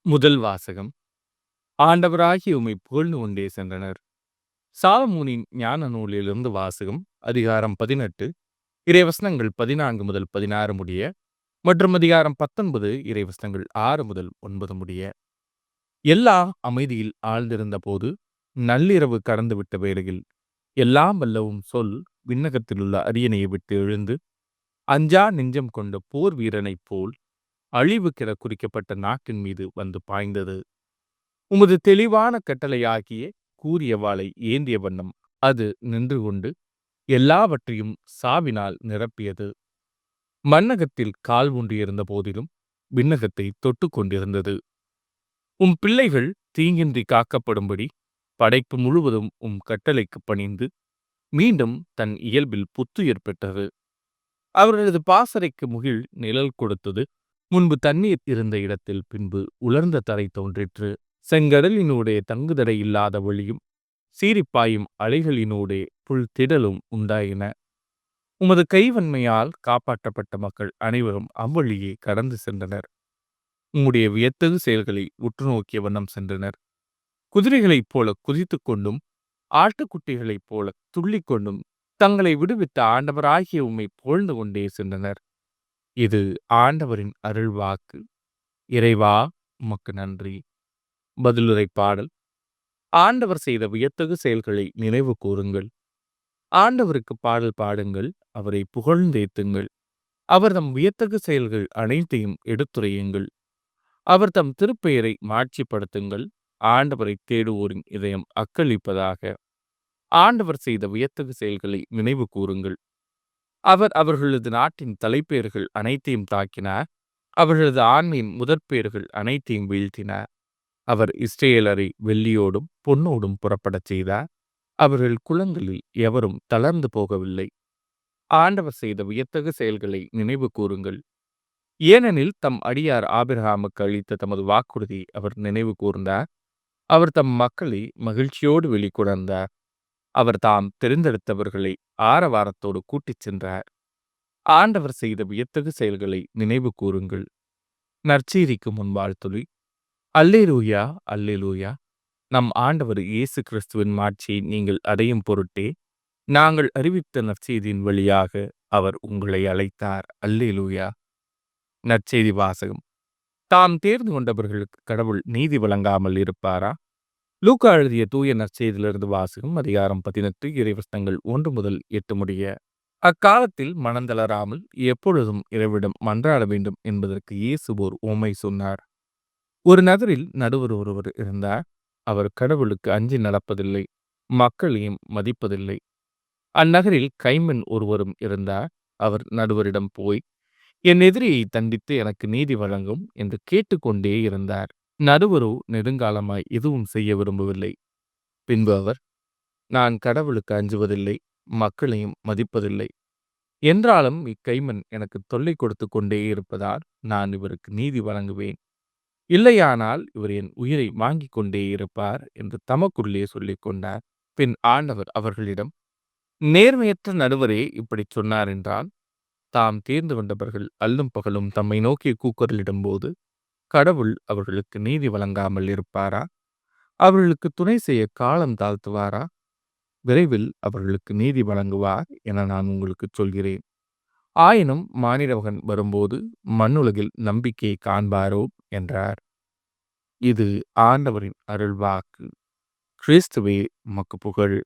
முதல் வாசகம். ஆண்டவராகிய உம்மை புகழ்ந்து கொண்டே சென்றனர். சாலமோனின் ஞான நூலிலிருந்து வாசகம். அதிகாரம் 18 இறைவசனங்கள் 14 முதல் 16 முடிய மற்றும் அதிகாரம் 19 இறைவசனங்கள் 6 முதல் 9 முடிய. எல்லா அமைதியில் ஆழ்ந்திருந்த போது நள்ளிரவு கடந்துவிட்ட வேளையில் எல்லாம் வல்லவும் சொல் விண்ணகத்திலுள்ள அரியணையை விட்டு எழுந்து அஞ்சா நெஞ்சம் கொண்ட போர் வீரனைப் போல் அழிவுக்கென குறிக்கப்பட்ட நாட்டின் மீது வந்து பாய்ந்தது. உமது தெளிவான கட்டளையாகிய கூரிய வாளை ஏந்திய வண்ணம் அது நின்று கொண்டு எல்லாவற்றையும் சாவினால் நிரப்பியது. மண்ணகத்தில் கால் ஊன்றியிருந்த போதிலும் விண்ணகத்தை தொட்டு கொண்டிருந்தது. உம் பிள்ளைகள் தீங்கின்றி காக்கப்படும்படி படைப்பு முழுவதும் உம் கட்டளைக்கு பணிந்து மீண்டும் தன் இயல்பில் புத்துயிர் பெற்றது. அவர்களது பாசறைக்கு முகில் நிழல் கொடுத்தது. முன்பு தண்ணீர் இருந்த இடத்தில் பின்பு உலர்ந்த தரை தோன்றிற்று. செங்கடலினூடே தங்குதடை இல்லாத வழியும் சீரிப்பாயும் அலைகளினூடே புல்திடலும் உண்டாயின. உமது கைவன்மையால் காப்பாற்றப்பட்ட மக்கள் அனைவரும் அவ்வழியே கடந்து சென்றனர். உம்முடைய வியத்தகு செயல்களை உற்று நோக்கிய வண்ணம் சென்றனர். குதிரைகளைப் போல குதித்து கொண்டும் ஆட்டுக்குட்டிகளைப் போல துள்ளிக்கொண்டும் தங்களை விடுவித்த ஆண்டவராகிய உம்மை புகழ்ந்து கொண்டே சென்றனர். இது ஆண்டவரின் அருள்வாக்கு. இறைவா, உமக்கு நன்றி. பதிலுரை பாடல். ஆண்டவர் செய்த வியத்தகு செயல்களை நினைவு கூறுங்கள். ஆண்டவருக்கு பாடல் பாடுங்கள், அவரை புகழ்ந்தேத்துங்கள். அவர் தம் வியத்தகு செயல்கள் அனைத்தையும் எடுத்துரையுங்கள். அவர் தம் திருப்பெயரை மாட்சிப்படுத்துங்கள். ஆண்டவரை தேடுவோரின் இதயம் அக்களிப்பதாக. ஆண்டவர் செய்த வியத்தகு செயல்களை நினைவு கூறுங்கள். அவர் அவர்களது நாட்டின் தலைப்பேர்கள் அனைத்தையும் தாக்கினார். அவர்களது ஆண்மையின் முதற்பேர்கள் அனைத்தையும் வீழ்த்தினார். அவர் இஸ்ரேலரை வெள்ளியோடும் பொன்னோடும் புறப்படச் செய்தார். அவர்கள் குலங்களில் எவரும் தளர்ந்து போகவில்லை. ஆண்டவர் செய்த வியத்தகு செயல்களை நினைவு கூறுங்கள். ஏனெனில் தம் அடியார் ஆபிரகாமுக்கு அளித்த தமது வாக்குறுதியை அவர் நினைவு கூர்ந்தார். அவர் தம் மக்களை மகிழ்ச்சியோடு வெளிக்கொணர்ந்தார். அவர் தாம் தெரிந்தெடுத்தவர்களை ஆரவாரத்தோடு கூட்டிச் சென்றார். ஆண்டவர் செய்த வியத்தகு செயல்களை நினைவு கூறுங்கள். நற்செய்திக்கு முன் வாழ்த்துளி. அல்லேலூயா, அல்லேலூயா. நம் ஆண்டவர் இயேசு கிறிஸ்துவின் மாட்சியை நீங்கள் அடையும் பொருட்டே நாங்கள் அறிவித்த நற்செய்தியின் வழியாக அவர் உங்களை அழைத்தார். அல்லேலூயா. நற்செய்தி வாசகம். தாம் தேர்ந்து கொண்டவர்களுக்கு கடவுள் நீதி வழங்காமல் இருப்பாரா? லூக்கா எழுதிய தூய நற்செய்தியிலிருந்து வாசகம். அதிகாரம் 18 இறைவசனங்கள் 1 முதல் 8 முடிய. அக்காலத்தில் மனந்தளராமல் எப்பொழுதும் இறைவிடம் மன்றாட வேண்டும் என்பதற்கு இயேசு ஓர் உவமை சொன்னார். ஒரு நகரில் நடுவர் ஒருவர் இருந்தார். அவர் கடவுளுக்கு அஞ்சி நடப்பதில்லை, மக்களையும் மதிப்பதில்லை. அந்நகரில் கைம்பெண் ஒருவரும் இருந்தார். அவர் நடுவரிடம் போய், என் எதிரியை தண்டித்து எனக்கு நீதி வழங்கும் என்று கேட்டுக்கொண்டே இருந்தார். நடுவரோ நெடுங்காலமாய் எதுவும் செய்ய விரும்பவில்லை. பின்பு அவர், நான் கடவுளுக்கு அஞ்சுவதில்லை, மக்களையும் மதிப்பதில்லை. என்றாலும் இக்கைமன் எனக்கு தொல்லை கொடுத்து கொண்டே இருப்பதால் நான் இவருக்கு நீதி வழங்குவேன். இல்லையானால் இவர் என் உயிரை வாங்கிக் கொண்டே இருப்பார் என்று தமக்குள்ளே சொல்லிக் கொண்டார். பின் ஆண்டவர் அவர்களிடம், நேர்மையற்ற நடுவரே இப்படி சொன்னார் என்றால், தாம் தேர்ந்து கொண்டவர்கள் அல்லும் பகலும் தம்மை நோக்கி கூக்குரலிடும் போது கடவுள் அவர்களுக்கு நீதி வழங்காமல் இருப்பாரா? அவர்களுக்கு துணை செய்ய காலம் தாழ்த்துவாரா? விரைவில் அவர்களுக்கு நீதி வழங்குவார் என நான் உங்களுக்கு சொல்கிறேன். ஆயினும் மானிடமகன் வரும்போது மண்ணுலகில் நம்பிக்கையை காண்பாரோ என்றார். இது ஆண்டவரின் அருள்வாக்கு. கிறிஸ்துவே உமக்கு புகழ்.